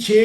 6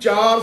4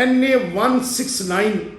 NA 169,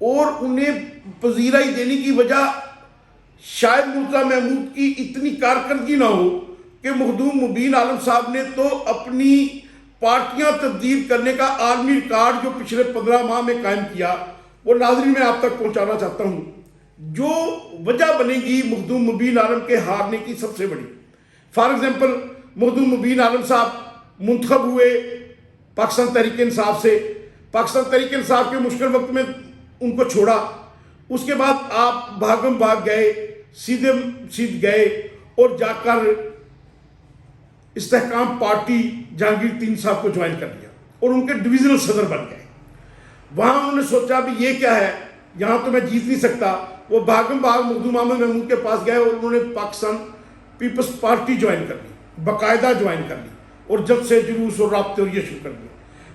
اور انہیں پذیرائی دینے کی وجہ شاید مرزا محمود کی اتنی کارکردگی نہ ہو کہ مخدوم مبین عالم صاحب نے تو اپنی پارٹیاں تبدیل کرنے کا عالمی ریکارڈ جو پچھلے 15 ماہ میں قائم کیا وہ ناظرین میں آپ تک پہنچانا چاہتا ہوں. جو وجہ بنے گی مخدوم مبین عالم کے ہارنے کی سب سے بڑی، فار ایگزامپل مخدوم مبین عالم صاحب منتخب ہوئے پاکستان تحریک انصاف سے، پاکستان تحریک انصاف کے مشکل وقت میں ان کو چھوڑا، اس کے بعد آپ بھاگم بھاگ گئے، سیدھے گئے اور جا کر استحکام پارٹی جہانگیر تین صاحب کو جوائن کر لیا اور ان کے ڈویژنل صدر بن گئے. وہاں انہوں نے سوچا بھی یہ کیا ہے، یہاں تو میں جیت نہیں سکتا. وہ بھاگم بھاگ مخدوم احمد محمود کے پاس گئے اور انہوں نے پاکستان پیپلز پارٹی جوائن کر لی، باقاعدہ جوائن کر لی اور جب سے جلوس اور رابطے اور یہ شروع کر دیے.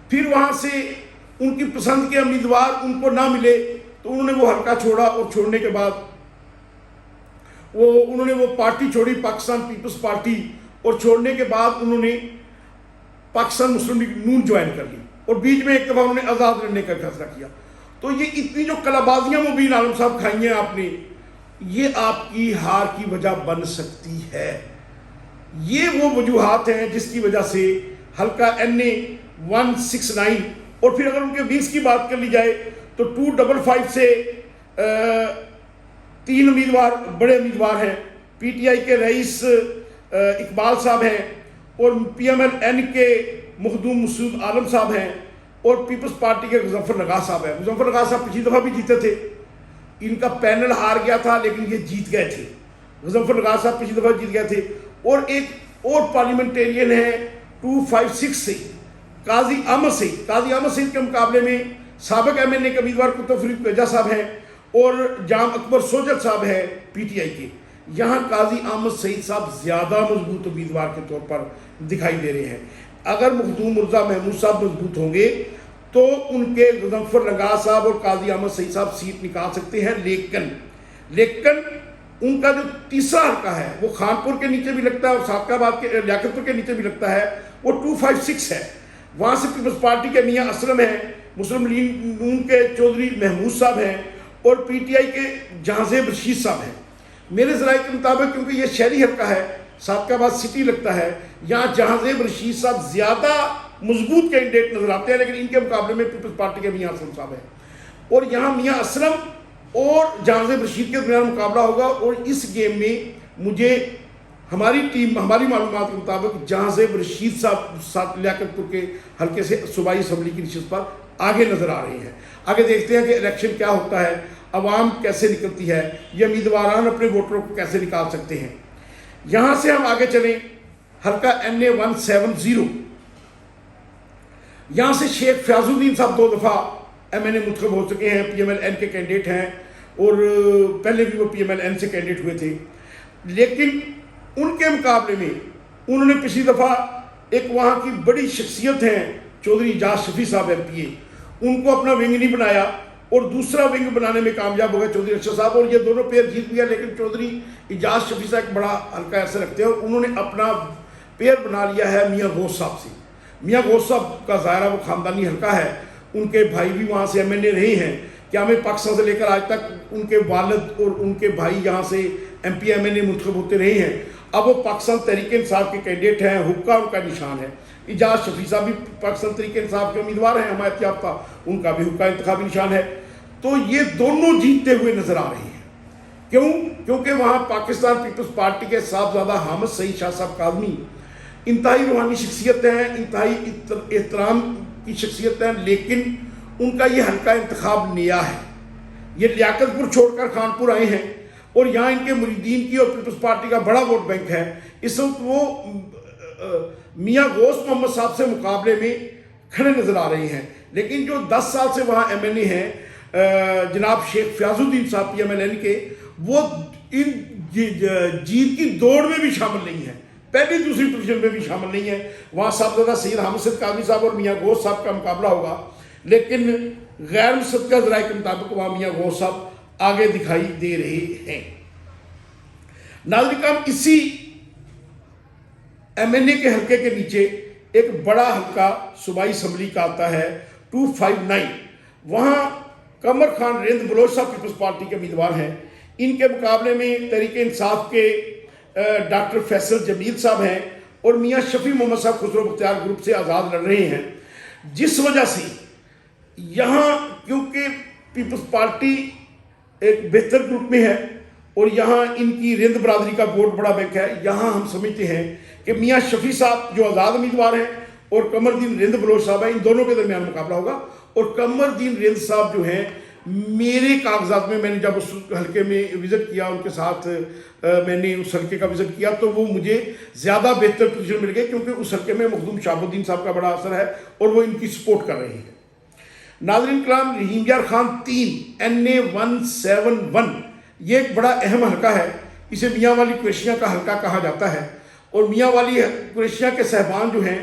پھر وہاں سے ان کی پسند کے امیدوار ان کو نہ ملے تو انہوں نے وہ حلقہ چھوڑا اور چھوڑنے کے بعد انہوں نے وہ پارٹی چھوڑی، پاکستان پیپلز پارٹی، اور چھوڑنے کے بعد انہوں نے پاکستان مسلم لیگ نون جوائن کر لی اور بیچ میں ایک دفعہ انہوں نے آزاد رہنے کا فیصلہ کیا. تو یہ اتنی جو کلابازیاں مبین عالم صاحب کھائی ہیں آپ نے، یہ آپ کی ہار کی وجہ بن سکتی ہے. یہ وہ وجوہات ہیں جس کی وجہ سے حلقہ NA 169، اور پھر اگر ان کے ونگز کی بات کر لی جائے تو 255 سے 3 امیدوار بڑے امیدوار ہیں. PTI کے رئیس اقبال صاحب ہیں اور PMLN کے مخدوم مسعود عالم صاحب ہیں اور پیپلز پارٹی کے مظفر نگاہ صاحب ہیں. مظفر نگاہ صاحب پچھلی دفعہ بھی جیتے تھے، ان کا پینل ہار گیا تھا لیکن یہ جیت گئے تھے. مظفر نگاہ صاحب پچھلی دفعہ جیت گئے تھے. اور ایک اور پارلیمنٹیرین ہے 256 سے قاضی احمد سعید. قاضی احمد سعید کے مقابلے میں سابق MNA کے امیدوار کتب فرید پیجا صاحب ہیں اور جام اکبر سوجت صاحب ہیں PTI کے. یہاں قاضی احمد سعید صاحب زیادہ مضبوط امیدوار کے طور پر دکھائی دے رہے ہیں. اگر مخدوم مرزا محمود صاحب مضبوط ہوں گے تو ان کے مظفر نگاہ صاحب اور قاضی احمد سعید صاحب سیٹ نکال سکتے ہیں. لیکن ان کا جو تیسرا حلقہ ہے وہ خانپور کے نیچے بھی لگتا ہے اور سابقہ آباد کے لیاقت پور کے نیچے بھی لگتا ہے، وہ 256 ہے. وہاں سے پیپلز پارٹی کے میاں اسلم ہیں، مسلم لیگ نون کے چودھری محمود صاحب ہیں اور PTI کے جہانزیب رشید صاحب ہیں. میرے ذرائع کے مطابق کیونکہ یہ شہری حلقہ ہے، سابقہ آباد سٹی لگتا ہے، یہاں جہانزیب رشید صاحب زیادہ مضبوط کینڈیڈیٹ نظر آتے ہیں، لیکن ان کے مقابلے میں پیپلز پارٹی کے میاں اسلم صاحب ہیں. اور یہاں میاں اسلم اور جہانزیب رشید کے درمیان مقابلہ ہوگا. اور اس گیم میں مجھے ہماری ٹیم، ہماری معلومات کے مطابق جہانزیب رشید صاحب لیاقت پور کے حلقے سے صوبائی اسمبلی کی نشست پر آگے نظر آ رہے ہیں. آگے دیکھتے ہیں کہ الیکشن کیا ہوتا ہے، عوام کیسے نکلتی ہے، یہ امیدواران اپنے ووٹروں کو کیسے نکال سکتے ہیں. یہاں سے ہم آگے چلیں حلقہ NA 170. یہاں سے شیخ فیاض الدین صاحب 2 دفعہ MNA منتخب ہو چکے ہیں، PMLN کے کینڈیڈیٹ ہیں اور پہلے بھی وہ PMLN سے کینڈیڈیٹ ہوئے تھے. لیکن ان کے مقابلے میں انہوں نے پچھلی دفعہ ایک وہاں کی بڑی شخصیت ہیں چودھری اعجاز شفیع صاحب MPA، ان کو اپنا ونگ نہیں بنایا اور دوسرا ونگ بنانے میں کامیاب ہو گئے چودھری ارشد صاحب، اور یہ دونوں پیر جیت گیا. لیکن چودھری اعجاز شفیع صاحب ایک بڑا حلقہ ایسے رکھتے ہیں اور انہوں نے اپنا پیر بنا لیا ہے میاں غوث صاحب سے. میاں غوث صاحب کا ظاہرہ وہ خاندانی حلقہ ہے، ان کے بھائی بھی وہاں سے MNA رہے ہیں. کیا ہمیں پاکستان سے لے کر آج تک ان کے والد اور ان کے بھائی یہاں سے MP MNA منتخب ہوتے رہے ہیں. اب وہ پاکستان تحریک انصاف کے کینڈیڈیٹ ہیں، حقہ ان کا نشان ہے. اعجاز شفیع صاحب بھی پاکستان تحریک انصاف کے امیدوار ہیں، حمایت یافتہ، ان کا بھی حقہ انتخابی نشان ہے. تو یہ دونوں جیتتے ہوئے نظر آ رہے ہیں. کیوں؟ کیونکہ وہاں پاکستان پیپلز پارٹی کے صاحبزادہ حامد سعید شاہ صاحب کاظمی انتہائی روحانی شخصیت ہیں، انتہائی احترام کی شخصیت ہیں، لیکن ان کا یہ حلقہ انتخاب نیا ہے. یہ لیاقت پور چھوڑ کر خانپور آئے ہیں اور یہاں ان کے مریدین کی اور پیپلز پارٹی کا بڑا ووٹ بینک ہے. اس وقت وہ میاں غوث محمد صاحب سے مقابلے میں کھڑے نظر آ رہے ہیں. لیکن جو 10 سال سے وہاں MNA ہیں جناب شیخ فیاض الدین صاحب PMLN کے، وہ ان جیت کی دوڑ میں بھی شامل نہیں ہیں، پہلی دوسری پوزیشن میں بھی شامل نہیں ہیں. وہاں صاحبزادہ سید حامد سید قادری صاحب اور میاں غوث صاحب کا مقابلہ ہوگا، لیکن غیر مصدقہ ذرائع کے مطابق وہاں میاں غوث صاحب آگے دکھائی دے رہے ہیں. ناظرین کرام، اسی MNA کے حلقے کے نیچے ایک بڑا حلقہ صوبائی اسمبلی کا آتا ہے 259. وہاں قمر خان رند بلوچ صاحب پیپلز پارٹی کے امیدوار ہیں. ان کے مقابلے میں تحریک انصاف کے ڈاکٹر فیصل جمیل صاحب ہیں اور میاں شفیع محمد صاحب خسرو بختیار گروپ سے آزاد لڑ رہے ہیں. جس وجہ سے یہاں کیونکہ پیپلز پارٹی ایک بہتر گروپ میں ہے اور یہاں ان کی رند برادری کا ووٹ بڑا بینک ہے، یہاں ہم سمجھتے ہیں کہ میاں شفیع صاحب جو آزاد امیدوار ہیں اور قمر الدین رند بلوچ صاحب ہیں، ان دونوں کے درمیان مقابلہ ہوگا. اور قمر الدین رند صاحب جو ہیں، میرے کاغذات میں نے جب اس حلقے میں وزٹ کیا، ان کے ساتھ میں نے اس حلقے کا وزٹ کیا، تو وہ مجھے زیادہ بہتر پوزیشن مل گئی، کیونکہ اس حلقے میں مخدوم شہاب الدین صاحب کا بڑا اثر ہے اور وہ ان کی سپورٹ کر رہے ہیں. ناظرین کرام، رحیم یار خان 3 NA 171 یہ ایک بڑا اہم حلقہ ہے. اسے میاں والی قریشیاں کا حلقہ کہا جاتا ہے اور میاں والی قریشیاں کے صاحبان جو ہیں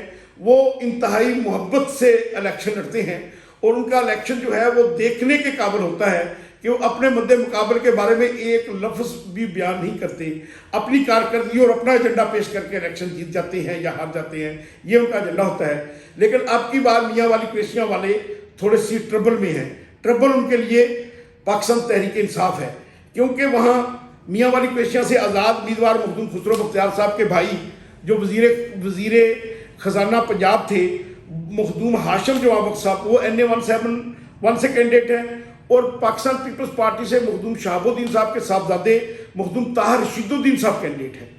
وہ انتہائی محبت سے الیکشن لڑتے ہیں اور ان کا الیکشن جو ہے وہ دیکھنے کے قابل ہوتا ہے کہ وہ اپنے مد مقابل کے بارے میں ایک لفظ بھی بیان نہیں کرتے، اپنی کارکردگی اور اپنا ایجنڈا پیش کر کے الیکشن جیت جاتے ہیں یا ہار جاتے ہیں، یہ ان کا ایجنڈا ہوتا ہے. لیکن اب کی بار میاں والی قریشیاں والے تھوڑے سی ٹربل میں ہیں. ٹربل ان کے لیے پاکستان تحریک انصاف ہے، کیونکہ وہاں میاں والی قریشیاں سے آزاد امیدوار مخدوم خسرو بختیار صاحب کے بھائی جو وزیر خزانہ پنجاب تھے، مخدوم ہاشم جوان بخش صاحب، وہ NA 171 سے کینڈیڈیٹ ہیں اور پاکستان پیپلز پارٹی سے مخدوم شہاب الدین صاحب کے صاحبزادے مخدوم طاہر رشید الدین صاحب کینڈیڈیٹ ہیں.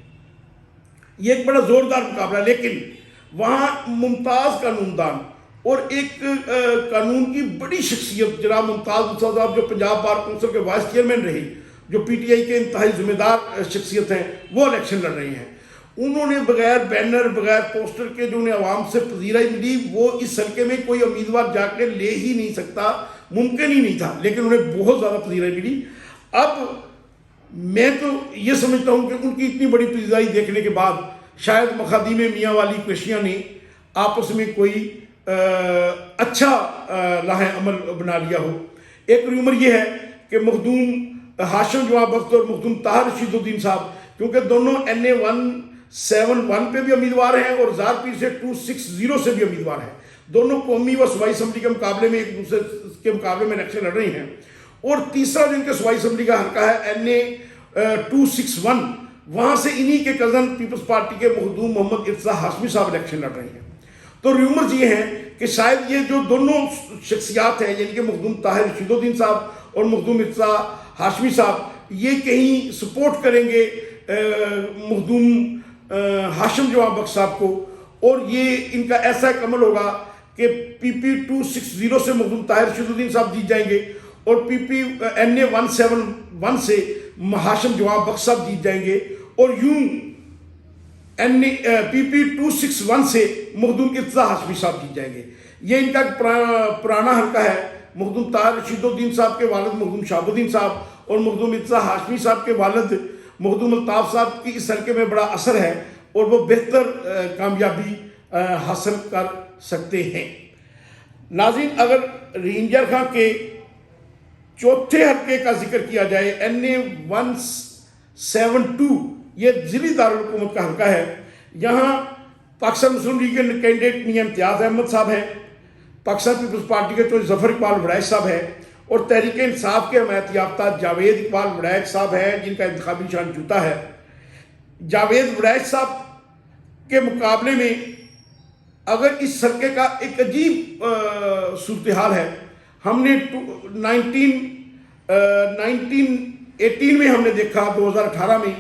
یہ ایک بڑا زوردار مقابلہ ہے. لیکن وہاں ممتاز قانون دان اور ایک قانون کی بڑی شخصیت جناب ممتاز موسیٰ صاحب جو پنجاب بار کونسل کے وائس چیئرمین رہے، جو PTI کے انتہائی ذمہ دار شخصیت ہیں، وہ الیکشن لڑ رہے ہیں. انہوں نے بغیر بینر بغیر پوسٹر کے جو انہیں عوام سے پذیرائی ملی، وہ اس حلقے میں کوئی امیدوار جا کے لے ہی نہیں سکتا، ممکن ہی نہیں تھا، لیکن انہیں بہت زیادہ پذیرائی ملی. اب میں تو یہ سمجھتا ہوں کہ ان کی اتنی بڑی پذیرائی دیکھنے کے بعد شاید مخادیم میاں والی قریشیاں نے آپس میں کوئی اچھا لاہ عمل بنا لیا ہو. ایک ریومر یہ ہے کہ مخدوم ہاشم جوان بخش اور مخدوم طاہر رشید الدین صاحب، کیونکہ دونوں NA 171 پہ بھی امیدوار ہیں اور زار پیر سے 260 سے بھی امیدوار ہیں، دونوں قومی و صوبائی اسمبلی کے مقابلے میں ایک دوسرے کے مقابلے میں الیکشن لڑ رہے ہیں. اور تیسرا جن کے صوبائی اسمبلی کا حلقہ ہے NA 261، وہاں سے انہی کے کزن پیپلز پارٹی کے مخدوم محمد ارتضیٰ ہاشمی صاحب الیکشن لڑ رہے ہیں. تو ریومرز یہ ہیں کہ شاید یہ جو دونوں شخصیات ہیں، یعنی کہ مخدوم طاہر رشید الدین صاحب اور مخدوم ارتضیٰ ہاشمی صاحب، یہ کہیں سپورٹ کریں گے مخدوم ہاشم جوان بخش صاحب کو، اور یہ ان کا ایسا ایک عمل ہوگا کہ PP 260 سے مخدوم طاہر رشید الدین صاحب جیت جائیں گے اور NA 171 سے ہاشم جوان بخش صاحب جیت جائیں گے، اور یوں PP 261 سے مخدوم ارتضیٰ ہاشمی صاحب جیت جائیں گے. یہ ان کا پرانا حلقہ ہے. مخدوم طاہر رشید الدین صاحب کے والد مخدوم شہاب الدین صاحب اور مخدوم ارتضیٰ ہاشمی صاحب کے والد مخدوم الطاف صاحب کی اس حلقے میں بڑا اثر ہے اور وہ بہتر کامیابی حاصل کر سکتے ہیں. ناظرین، اگر رحیم یار خان کے چوتھے حلقے کا ذکر کیا جائے، NA 172، یہ ضلعی دارالحکومت کا حلقہ ہے. یہاں پاکستان مسلم لیگ کے کینڈیڈیٹ میاں امتیاز احمد صاحب ہیں، پاکستان پیپلز پارٹی کے چودھری ظفر اقبال وڑائچ صاحب ہیں اور تحریک انصاف کے حمایت یافتہ جاوید اقبال وڑائچ صاحب ہیں، جن کا انتخابی نشان جوتا ہے. جاوید وڑائچ صاحب کے مقابلے میں اگر اس حلقے کا ایک عجیب صورتحال ہے، ہم نے 1918 میں ہم نے دیکھا، 2018 میں،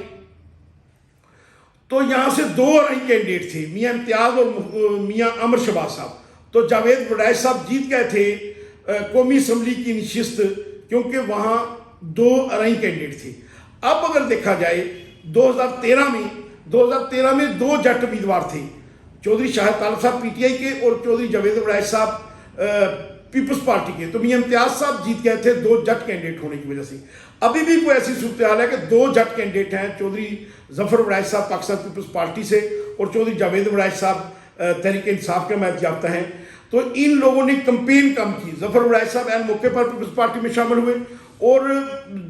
تو یہاں سے 2 رائیں کینڈیڈیٹ تھے، میاں امتیاز اور میاں امر شباز صاحب. تو جاوید وڑائچ صاحب جیت گئے تھے قومی اسمبلی کی نشست، کیونکہ وہاں 2 رائیں کینڈیڈیٹ تھے. اب اگر دیکھا جائے 2013 میں 2 جٹ امیدوار تھے، چودھری شاہد طالب صاحب PTI کے اور چودھری جاوید وڑائچ صاحب پیپلز پارٹی کے. تو میاں امتیاز صاحب جیت گئے تھے 2 جٹ کینڈیڈیٹ ہونے کی وجہ سے. ابھی بھی کوئی ایسی صورتحال ہے کہ 2 جٹ کینڈیڈیٹ ہیں، چودھری ظفر وڑائچ صاحب پاکستان پیپلز پارٹی سے اور چودھری جاوید وڑائچ صاحب تحریک انصاف کے حمایت یافتہ ہیں. تو ان لوگوں نے کمپین کم کی. ظفر وڑائچ صاحب عین موقع پر پیپلز پارٹی میں شامل ہوئے اور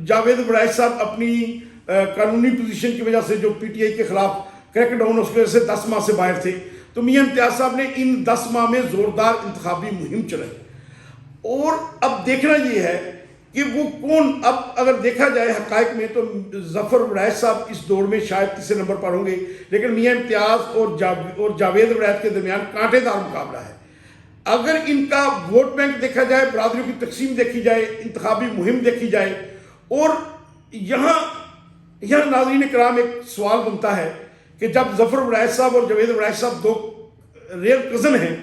جاوید وڑائچ صاحب اپنی قانونی پوزیشن کی وجہ سے جو PTI کے خلاف کریک ڈاؤن، اس کی وجہ سے 10 ماہ سے باہر تھے. تو میاں امتیاز صاحب نے ان 10 ماہ میں زوردار انتخابی مہم چلائی. اور اب دیکھنا یہ ہے کہ وہ کون. اب اگر دیکھا جائے حقائق میں تو ظفر وڑائچ صاحب اس دوڑ میں شاید تیسرے نمبر پر ہوں گے، لیکن میاں امتیاز اور جاوید وڑائچ کے درمیان کانٹے دار مقابلہ ہے. اگر ان کا ووٹ بینک دیکھا جائے، برادریوں کی تقسیم دیکھی جائے، انتخابی مہم دیکھی جائے، اور یہاں ناظرین کرام ایک سوال بنتا ہے کہ جب ظفر وڑائچ صاحب اور جاوید وڑائچ صاحب دو ریئل کزن ہیں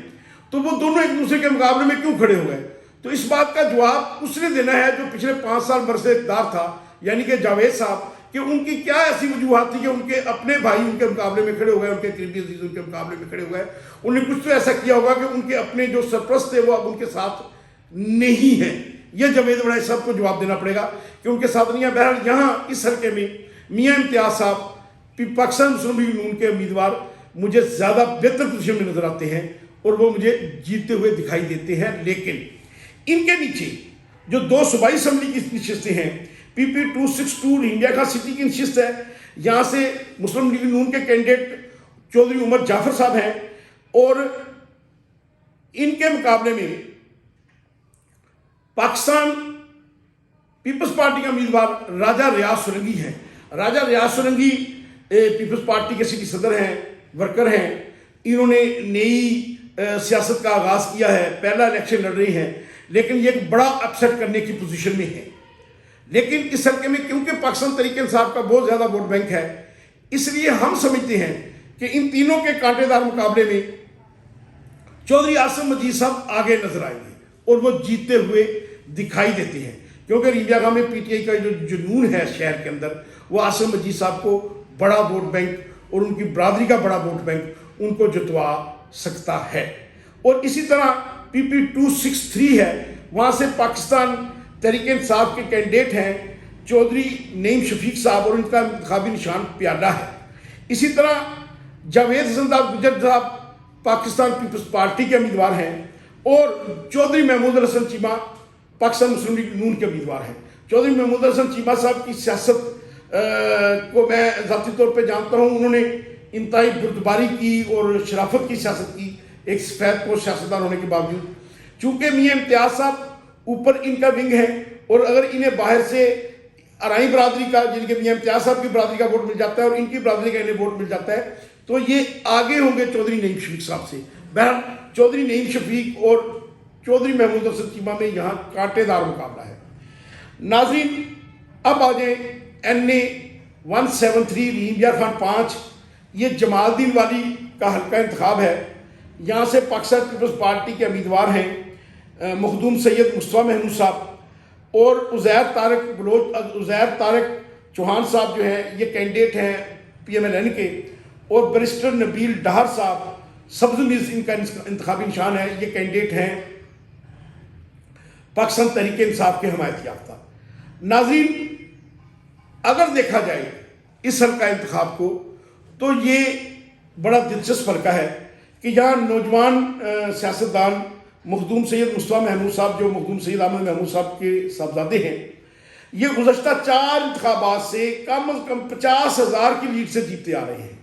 تو وہ دونوں ایک دوسرے کے مقابلے میں کیوں کھڑے ہوئے؟ تو اس بات کا جواب اس نے دینا ہے جو پچھلے 5 سال مرکز اقتدار تھا، یعنی کہ جاوید صاحب، کہ ان کی کیا ایسی وجوہات تھی کہ ان کے اپنے بھائی ان کے مقابلے میں کھڑے ہوئے، ان کے قریبی عزیز ان کے مقابلے میں کھڑے ہوئے. انہوں نے کچھ تو ایسا کیا ہوگا کہ ان کے اپنے جو سرپرست تھے وہ اب ان کے ساتھ نہیں ہیں. یہ جاوید وڑائچ صاحب کو جواب دینا پڑے گا کہ ان کے ساتھ نہیں ہے. بہرحال یہاں اس حلقے میں میاں امتیاز صاحب پاکستان مسلم لیگ نون کے امیدوار مجھے زیادہ بہتر پوزیشن میں نظر آتے ہیں اور وہ مجھے جیتے ہوئے دکھائی دیتے ہیں. لیکن ان کے نیچے جو 2 صوبائی اسمبلی کی نشستیں ہیں، پی پی 262 انڈیا کا سٹی کی نشست ہے، یہاں سے مسلم لیگ نون کے کینڈیڈیٹ چودھری عمر جعفر صاحب ہیں، اور ان کے مقابلے میں پاکستان پیپلز پارٹی کا امیدوار راجہ ریاض سرنگی ہیں. راجہ ریاض سرنگی پیپلز پارٹی کے سٹی صدر ہیں، ورکر ہیں. انہوں نے نئی سیاست کا آغاز کیا ہے، پہلا الیکشن لڑ رہی ہیں، لیکن یہ ایک بڑا اپسیٹ کرنے کی پوزیشن میں ہے. لیکن اس حلقے میں کیونکہ پاکستان تحریک انصاف کا بہت زیادہ ووٹ بینک ہے، اس لیے ہم سمجھتے ہیں کہ ان تینوں کے کانٹے دار مقابلے میں چودھری عاصم مجید صاحب آگے نظر آئیں گے اور وہ جیتے ہوئے دکھائی دیتے ہیں، کیونکہ رینجا گاہ میں پی ٹی آئی کا جو جنون ہے شہر کے اندر، وہ عاصم مجید صاحب کو بڑا ووٹ بینک اور ان کی برادری کا بڑا ووٹ بینک ان کو جتوا سکتا ہے. اور اسی طرح پی پی 263 ہے، وہاں سے پاکستان تحریک انصاف کے کینڈیڈیٹ ہیں چودھری نعیم شفیق صاحب، اور ان کا انتخابی نشان پیالہ ہے. اسی طرح جاوید حسن گجر صاحب پاکستان پیپلز پارٹی کے امیدوار ہیں، اور چودھری محمود حسن چیمہ پاکستان مسلم لیگ نون کے امیدوار ہیں. چودھری محمود حسن چیمہ صاحب کی سیاست کو میں ذاتی طور پہ جانتا ہوں. انہوں نے انتہائی بردباری کی اور شرافت کی سیاست کی، ایک سفید پوش سیاستدان ہونے کے باوجود. چونکہ میاں امتیاز صاحب اوپر ان کا ونگ ہے، اور اگر انہیں باہر سے ارائی برادری کا، جن کے میاں امتیاز صاحب کی برادری کا ووٹ مل جاتا ہے اور ان کی برادری کا انہیں ووٹ مل جاتا ہے، تو یہ آگے ہوں گے چودھری نعیم شفیق صاحب سے. بہرحال چودھری نعیم شفیق اور چودھری محمود حسن چیمہ میں یہاں کانٹے دار مقابلہ ہے. ناظرین اب آ جائیں این اے 173 رحیم یار خان 5. یہ جمال الدین والی کا حلقہ انتخاب ہے. یہاں سے پاکستان پیپلز پارٹی کے امیدوار ہیں مخدوم سید مصطفیٰ محمود صاحب اور عزیر طارق چوہان صاحب جو ہیں یہ کینڈیڈیٹ ہیں پی ایم ایل این کے، اور برسٹر نبیل ڈہر صاحب سبز میز ان کا انتخابی نشان ہے، یہ کینڈیڈیٹ ہیں پاکستان تحریک انصاف کے حمایت یافتہ. ناظرین اگر دیکھا جائے اس حلقہ انتخاب کو تو یہ بڑا دلچسپ حلقہ ہے کہ یہاں نوجوان سیاستدان مخدوم سید مصطفیٰ محمود صاحب، جو مخدوم سید احمد محمود صاحب کے صاحبزادے ہیں، یہ گزشتہ 4 انتخابات سے کم از کم 50,000 کی لیڈ سے جیتے آ رہے ہیں،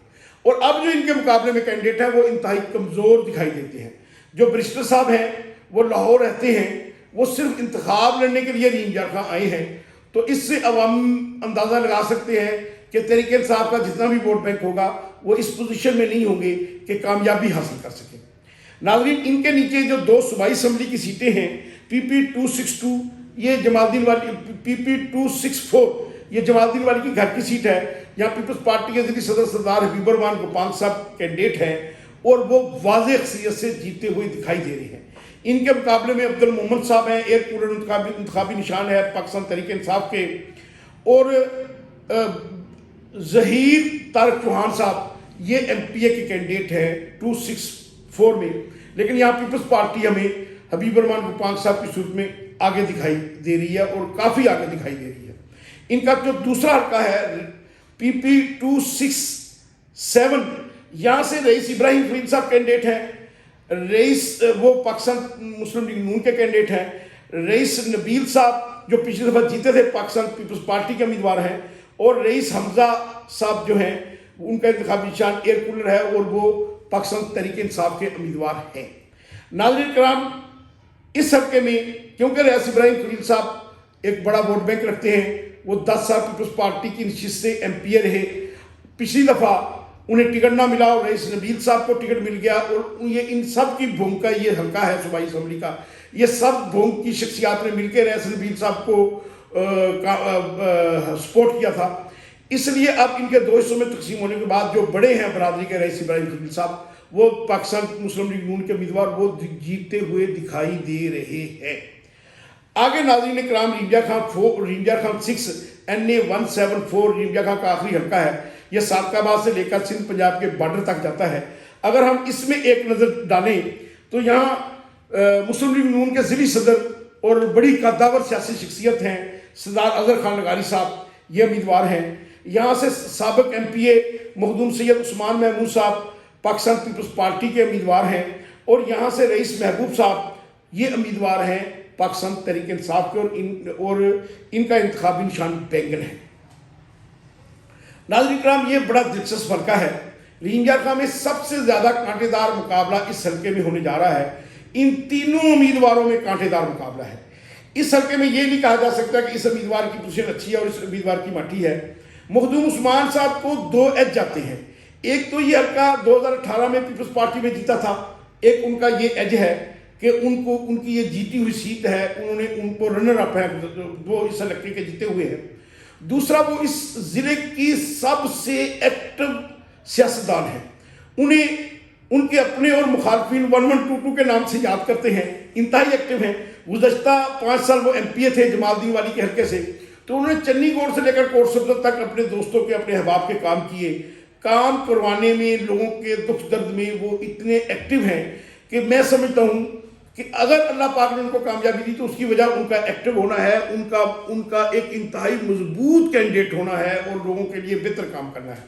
اور اب جو ان کے مقابلے میں کینڈیڈیٹ ہیں وہ انتہائی کمزور دکھائی دیتے ہیں. جو برسٹر صاحب ہیں وہ لاہور رہتے ہیں، وہ صرف انتخاب لڑنے کے لیے رحیم یار خان آئے ہیں. تو اس سے عوام اندازہ لگا سکتے ہیں کہ تحریک انصاف کا جتنا بھی ووٹ بینک ہوگا وہ اس پوزیشن میں نہیں ہوں گے کہ کامیابی حاصل کر سکیں. ناظرین ان کے نیچے جو 2 صوبائی اسمبلی کی سیٹیں ہیں، پی پی 262 یہ جمال الدین والی، پی پی 264 یہ جمال الدین والی کی گھر کی سیٹ ہے. یہاں پیپلز پارٹی کے ذریعے صدر سردار حبیب الرحمان گوپال صاحب کینڈیڈیٹ ہیں اور وہ واضح اکثریت سے جیتے ہوئے دکھائی دے رہے ہیں. ان کے مقابلے میں عبد المحمد صاحب ہیں، ایئر کولر انتخابی نشان ہے پاکستان تحریک انصاف کے، اور ظہیر طارق چوہان صاحب یہ ایم پی اے کے کینڈیڈیٹ ہیں 264 میں. لیکن یہاں پیپلز پارٹی ہمیں حبیب الرحمان گوپال صاحب کی صورت میں آگے دکھائی دے رہی ہے اور کافی آگے دکھائی دے رہی ہے. ان کا جو دوسرا حلقہ ہے پی پی 267 یہاں سے رئیس ابراہیم فرید صاحب کینڈیڈیٹ ہیں. رئیس وہ پاکستان مسلم لیگ نون کے کینڈیڈیٹ ہیں. رئیس نبیل صاحب جو پچھلی دفعہ جیتے تھے پاکستان پیپلز پارٹی کے امیدوار ہیں، اور رئیس حمزہ صاحب جو ہیں ان کا انتخابی نشان ایئر کولر ہے اور وہ پاکستان تحریک انصاف کے امیدوار ہیں. ناظرین کرام اس حلقے میں کیونکہ ریاض ابراہیم خلیل صاحب ایک بڑا ووٹ بینک رکھتے ہیں. وہ 10 سال پیپلز پارٹی کی نشست سے ایم پی اے رہے. پچھلی دفعہ انہیں ٹکٹ نہ ملا اور رئیس نبیل صاحب کو ٹکٹ مل گیا. اور یہ ان سب کی بھونگ کا یہ حلقہ ہے صوبائی اسمبلی کا. یہ سب بھونگ کی شخصیات نے مل کے رئیس نبیل صاحب کو سپورٹ کیا تھا. اس لیے اب ان کے 2 حصوں میں تقسیم ہونے کے بعد جو بڑے ہیں برادری کے رئیس ابراہیم خلیل صاحب وہ پاکستان مسلم لیگ نون کے امیدوار وہ جیتتے ہوئے دکھائی دے رہے ہیں. آگے ناظرین کرام رینجا خان 6 NA 174 رینجا خان کا آخری حلقہ ہے. یہ سابقہ آباد سے لے کر سندھ پنجاب کے بارڈر تک جاتا ہے. اگر ہم اس میں ایک نظر ڈالیں تو یہاں مسلم لیگ نون کے ضلعی صدر اور بڑی قداور سیاسی شخصیت ہیں سردار اظہر خان لغاری صاحب, یہ امیدوار ہیں. یہاں سے سابق ایم پی اے مخدوم سید عثمان محمود صاحب پاکستان پیپلز پارٹی کے امیدوار ہیں. اور یہاں سے رئیس محبوب صاحب یہ امیدوار ہیں پاکستان تحریک انصاف کے, اور ان کا انتخابی نشان بینگن ہے. ناظرین کرام یہ بڑا دلچسپ حلقہ ہے. رینجا خان میں سب سے زیادہ کانٹے دار مقابلہ اس حلقے میں ہونے جا رہا ہے. ان تینوں امیدواروں میں کانٹے دار مقابلہ ہے. اس حلقے میں یہ نہیں کہا جا سکتا کہ اس امیدوار کی پوزیشن اچھی ہے اور اس امیدوار کی ماٹھی ہے. مخدوم عثمان صاحب کو 2 ایج جاتے ہیں. ایک تو یہ حلقہ 2018 میں پیپلز پارٹی میں جیتا تھا. ایک ان کا یہ ایج ہے کہ ان کی یہ جیتی ہوئی سیٹ ہے, ان کو رنر اپ ہے, وہ اس حلقے کے جیتے ہوئے ہیں. دوسرا وہ اس ضلع کی سب سے ایکٹیو سیاستدان ہیں. انہیں ان کے اپنے اور مخالفین 1122 کے نام سے یاد کرتے ہیں. انتہائی ایکٹیو ہیں. گزشتہ 5 سال وہ ایم پی اے تھے جمال الدین والی کے حلقے سے. تو انہوں نے چنی گوڑ سے لے کر کوٹ سبزت تک اپنے دوستوں کے اپنے احباب کے کام کیے. کام کروانے میں لوگوں کے دکھ درد میں وہ اتنے ایکٹیو ہیں کہ میں سمجھتا ہوں کہ اگر اللہ پاک نے ان کو کامیابی دی تو اس کی وجہ ان کا ایکٹیو ہونا ہے, ان کا ایک انتہائی مضبوط کینڈیڈیٹ ہونا ہے اور لوگوں کے لیے بہتر کام کرنا ہے.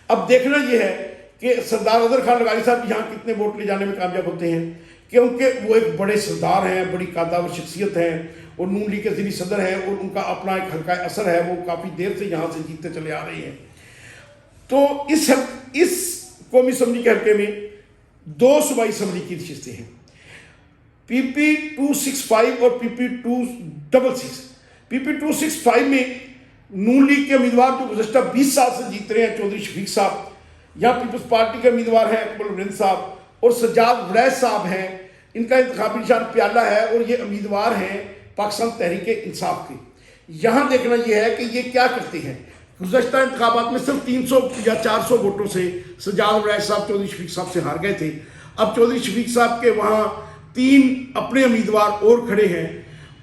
اب دیکھنا یہ ہے کہ سردار اظہر خان لغاری صاحب یہاں کتنے ووٹ لے جانے میں کامیاب ہوتے ہیں, کیونکہ وہ ایک بڑے سردار ہیں, بڑی قداور شخصیت ہیں اور نون لیگ کے ضلعی صدر ہیں اور ان کا اپنا ایک حلقہ اثر ہے. وہ کافی دیر سے یہاں سے جیتتے چلے آ رہے ہیں. تو اس قومی اسمبلی کے حلقے میں 2 صوبائی اسمبلی کی نشستیں ہیں, پی پی 265 اور پی پی 266. پی پی 265 میں نون لیگ کے امیدوار جو گزشتہ 20 سال سے جیت رہے ہیں چودھری شفیق صاحب, یہاں پیپلز پارٹی کے امیدوار ہیں اکمل الہند صاحب اور سجاد وڑیچ صاحب ہیں. ان کا انتخابی نشان پیالہ ہے اور یہ امیدوار ہیں پاکستان تحریک انصاف کے. یہاں دیکھنا یہ ہے کہ یہ کیا کرتے ہیں. گزشتہ انتخابات میں صرف 300 یا 400 ووٹوں سے سجاد وڑیچ صاحب چودھری شفیق صاحب سے ہار گئے تھے. اب چودھری شفیق صاحب کے وہاں 3 اپنے امیدوار اور کھڑے ہیں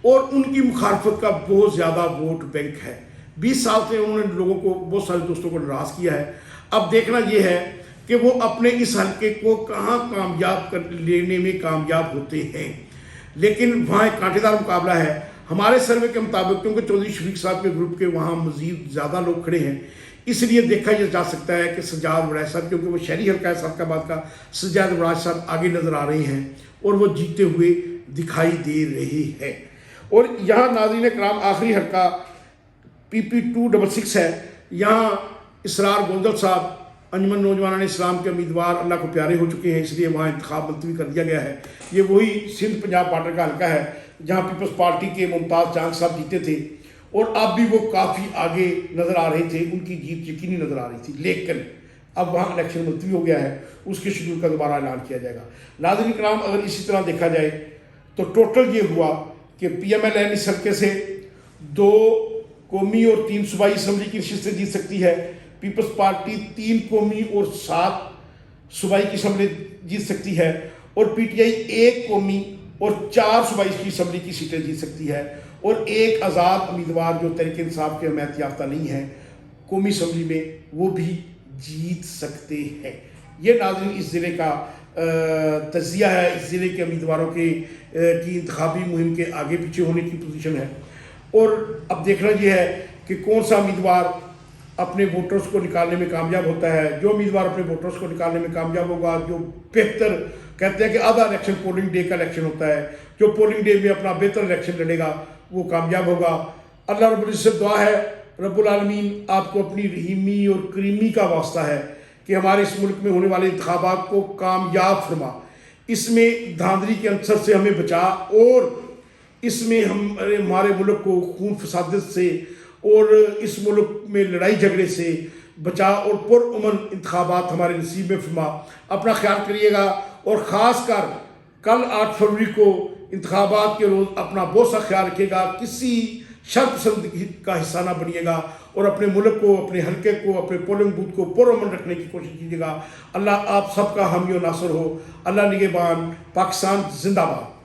اور ان کی مخالفت کا بہت زیادہ ووٹ بینک ہے. 20 سال سے انہوں نے لوگوں کو, بہت سارے دوستوں کو ناراض کیا ہے. اب دیکھنا یہ ہے کہ وہ اپنے اس حلقے کو کہاں کامیاب لینے میں کامیاب ہوتے ہیں. لیکن وہاں ایک کانٹے دار مقابلہ ہے ہمارے سروے کے مطابق, کیونکہ چودھری شفیق صاحب کے گروپ کے وہاں مزید زیادہ لوگ کھڑے ہیں. اس لیے دیکھا یہ جا سکتا ہے کہ سجاد وڑیچ صاحب, کیونکہ وہ شہری حلقہ ہے سابقہ آباد کا, سجاد وڑیچ صاحب آگے نظر آ رہے ہیں اور وہ جیتے ہوئے دکھائی دے رہے ہیں. اور یہاں ناظرین کرام آخری حلقہ پی پی 266 ہے. یہاں اسرار گوندل صاحب انجمن نوجوانان اسلام کے امیدوار اللہ کو پیارے ہو چکے ہیں, اس لیے وہاں انتخاب ملتوی کر دیا گیا ہے. یہ وہی سندھ پنجاب بارڈر کا حلقہ ہے جہاں پیپلز پارٹی کے ممتاز جان صاحب جیتے تھے اور اب بھی وہ کافی آگے نظر آ رہے تھے, ان کی جیت یقینی نظر آ رہی تھی. لیکن اب وہاں الیکشن ملتوی ہو گیا ہے, اس کے شیڈول کا دوبارہ اعلان کیا جائے گا. ناظرین کرام اگر اسی طرح دیکھا جائے تو ٹوٹل یہ ہوا کہ پی ایم ایل این اس حلقے سے 2 قومی اور 3 صوبائی اسمبلی کی نشستیں جیت سکتی ہے. پیپلز پارٹی 3 قومی اور 7 صوبائی کی اسمبلی جیت سکتی ہے اور پی ٹی آئی 1 قومی اور 4 صوبائی کی اسمبلی کی سیٹیں جیت سکتی ہے اور ایک آزاد امیدوار جو تحریک انصاف کے حمایت یافتہ نہیں ہے قومی اسمبلی میں, وہ بھی جیت سکتے ہیں. یہ ناظرین اس ضلع کا تجزیہ ہے, اس ضلع کے امیدواروں کی انتخابی مہم کے آگے پیچھے ہونے کی پوزیشن ہے. اور اب دیکھنا یہ ہے کہ کون سا امیدوار اپنے ووٹرز کو نکالنے میں کامیاب ہوتا ہے. جو امیدوار اپنے ووٹرز کو نکالنے میں کامیاب ہوگا, جو بہتر کہتے ہیں کہ آدھا الیکشن پولنگ ڈے کا الیکشن ہوتا ہے, جو پولنگ ڈے میں اپنا بہتر الیکشن لڑے گا وہ کامیاب ہوگا. اللہ رب العزت سے دعا ہے رب العالمین آپ کو اپنی رحیمی اور کریمی کا واسطہ ہے کہ ہمارے اس ملک میں ہونے والے انتخابات کو کامیاب فرما, اس میں دھاندلی کے عنصر سے ہمیں بچا اور اس میں ہمارے ملک کو خون فسادت سے اور اس ملک میں لڑائی جھگڑے سے بچا اور پرامن انتخابات ہمارے نصیب میں فرما. اپنا خیال کریے گا اور خاص کر کل 8 فروری کو انتخابات کے روز اپنا بہت سا خیال رکھیے گا. کسی شر پسند کا حصہ نہ بنیے گا اور اپنے ملک کو، اپنے حلقے کو، اپنے پولنگ بوتھ کو پرامن رکھنے کی کوشش کیجیے گا. اللہ آپ سب کا حامی و ناصر ہو. اللہ نگہبان. پاکستان زندہ باد.